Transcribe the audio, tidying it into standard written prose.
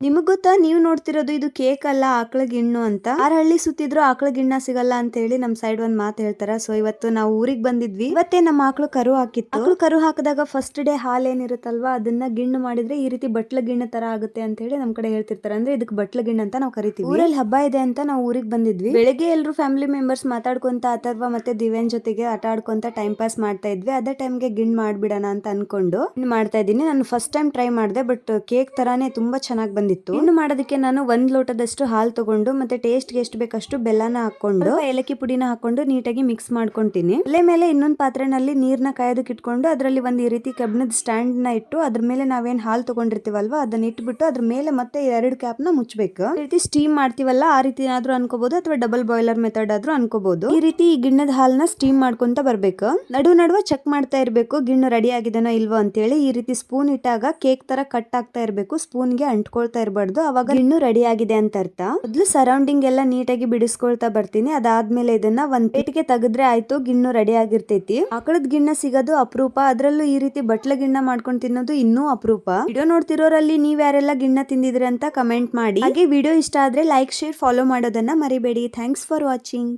ನಿಮಗ್ ಗೊತ್ತಾ, ನೀವು ನೋಡ್ತಿರೋದು ಇದು ಕೇಕ್ ಅಲ್ಲ, ಆಕಳ ಗಿಣ್ಣು ಅಂತ. ಆರ್ ಹಳ್ಳಿ ಸುತ್ತಿದ್ರು ಆಕಳ ಗಿಣ್ಣ ಸಿಗಲ್ಲ ಅಂತ ಹೇಳಿ ನಮ್ ಸೈಡ್ ಒಂದ್ ಮಾತು ಹೇಳ್ತಾರ. ಸೊ ಇವತ್ತು ನಾವು ಊರಿಗೆ ಬಂದಿದ್ವಿ. ಇವತ್ತೇ ನಮ್ಮ ಆಕಳು ಕರು ಹಾಕಿತ್ತು. ಆಕಳು ಕರು ಹಾಕಿದಾಗ ಫಸ್ಟ್ ಡೇ ಹಾಲ್ ಏನಿರುತ್ತಲ್ವಾ, ಅದನ್ನ ಗಿಣ್ಣು ಮಾಡಿದ್ರೆ ಈ ರೀತಿ ಬಟ್ಲ ಗಿಣ್ಣ ತರ ಆಗುತ್ತೆ ಅಂತ ಹೇಳಿ ನಮ್ ಕಡೆ ಹೇಳ್ತಿರ್ತಾರೆ. ಅಂದ್ರೆ ಇದಕ್ಕೆ ಬಟ್ಲ ಗಿಣ್ಣ ಅಂತ ನಾವು ಕರಿತೀವಿ. ಊರಲ್ಲಿ ಹಬ್ಬ ಇದೆ ಅಂತ ನಾವು ಊರಿಗೆ ಬಂದಿದ್ವಿ. ಬೆಳಗ್ಗೆ ಎಲ್ರು ಫ್ಯಾಮಿಲಿ ಮೆಂಬರ್ಸ್ ಮಾತಾಡ್ಕೊಂತ ಅಥರ್ವ ಮತ್ತೆ ದಿವ್ಯನ್ ಜೊತೆಗೆ ಆಟ ಆಡ್ಕೊಂತ ಟೈಮ್ ಪಾಸ್ ಮಾಡ್ತಾ ಇದ್ವಿ. ಅದೇ ಟೈಮ್ಗೆ ಗಿಣ್ ಮಾಡ್ಬಿಡೋಣ ಅಂತ ಅನ್ಕೊಂಡು ಮಾಡ್ತಾ ಇದ್ದೀನಿ. ನಾನು ಫಸ್ಟ್ ಟೈಮ್ ಟ್ರೈ ಮಾಡಿದೆ, ಬಟ್ ಕೇಕ್ ತರಾನೇ ತುಂಬಾ ಚೆನ್ನಾಗಿ ಬಂದಿತ್ತು. ಇನ್ನು ಮಾಡೋದಕ್ಕೆ ನಾನು 1 ಲೋಟದಷ್ಟು ಹಾಲು ತಗೊಂಡು ಮತ್ತೆ ಟೇಸ್ಟ್ ಗೆ ಎಷ್ಟು ಬೇಕಷ್ಟು ಬೆಲ್ಲನ ಹಾಕೊಂಡು ಏಲಕ್ಕಿ ಪುಡಿನ ಹಾಕೊಂಡು ನೀಟಾಗಿ ಮಿಕ್ಸ್ ಮಾಡ್ಕೊಂತೀನಿ. ಒಲೆ ಮೇಲೆ ಇನ್ನೊಂದು ಪಾತ್ರೆನಲ್ಲಿ ನೀರ್ನ ಕಾಯೋದಕ್ಕೆ ಇಟ್ಕೊಂಡು ಅದರಲ್ಲಿ ಒಂದು ಈ ರೀತಿ ಕಬ್ಬಿಣದ ಸ್ಟ್ಯಾಂಡ್ ನ ಇಟ್ಟು ಅದ್ರ ಮೇಲೆ ನಾವೇನ್ ಹಾಲು ತಗೊಂಡಿರ್ತೀವಲ್ವಾ ಅದನ್ನ ಇಟ್ಬಿಟ್ಟು ಅದ್ರ ಮೇಲೆ ಮತ್ತೆ 2 ಕ್ಯಾಪ್ ನ ಮುಚ್ಚಬೇಕು. ಈ ರೀತಿ ಸ್ಟೀಮ್ ಮಾಡ್ತೀವಲ್ಲ ಆ ರೀತಿ ಆದ್ರೂ ಅನ್ಕೋಬಹುದು ಅಥವಾ ಡಬಲ್ ಬಾಯ್ಲರ್ ಮೆಥಡ್ ಆದ್ರೂ ಅನ್ಕೋಬಹುದು. ಈ ರೀತಿ ಈ ಗಿಣ್ಣದ ಹಾಲನ್ನ ಸ್ಟೀಮ್ ಮಾಡ್ಕೊಂತ ಬರ್ಬೇಕು. ನಡುವ ಚೆಕ್ ಮಾಡ್ತಾ ಇರ್ಬೇಕು ಗಿಣ್ಣು ರೆಡಿ ಆಗಿದೆನೋ ಇಲ್ವೋ ಅಂತ ಹೇಳಿ. ಈ ರೀತಿ ಸ್ಪೂನ್ ಇಟ್ಟಾಗ ಕೇಕ್ ತರ ಕಟ್ ಆಗ್ತಾ ಇರ್ಬೇಕು, ಸ್ಪೂನ್ ಗೆ ಅಂಟ್ಕೊಳ್ತಾ ಇರಬಾರ್ದು, ಅವಾಗ ಗಿಣ್ಣು ರೆಡಿ ಆಗಿದೆ ಅಂತ ಅರ್ಥ. ಮೊದ್ಲು ಸರೌಂಡಿಂಗ್ ಎಲ್ಲ ನೀಟಾಗಿ ಬಿಡಿಸ್ಕೊಳ್ತಾ ಬರ್ತೀನಿ. ಅದಾದ್ಮೇಲೆ ಇದನ್ನ ಒಂದ್ ಪ್ಲೇಟ್ಗೆ ತೆಗೆದ್ರೆ ಆಯ್ತು, ಗಿಣ್ಣು ರೆಡಿ ಆಗಿರ್ತೈತಿ. ಆಕಳದ ಗಿಣ್ಣ ಸಿಗೋದು ಅಪರೂಪ, ಅದ್ರಲ್ಲೂ ಈ ರೀತಿ ಬಟ್ಲ ಗಿಣ್ಣ ಮಾಡ್ಕೊಂಡು ತಿನ್ನೋದು ಇನ್ನೂ ಅಪರೂಪ. ವಿಡಿಯೋ ನೋಡ್ತಿರೋರಲ್ಲಿ ನೀವ್ ಯಾರೆಲ್ಲ ಗಿಣ್ಣ ತಿಂದಿದ್ರಿ ಅಂತ ಕಮೆಂಟ್ ಮಾಡಿ. ಹಾಗೆ ವಿಡಿಯೋ ಇಷ್ಟ ಆದ್ರೆ ಲೈಕ್, ಶೇರ್, ಫಾಲೋ ಮಾಡೋದನ್ನ ಮರಿಬೇಡಿ. Thanks for watching.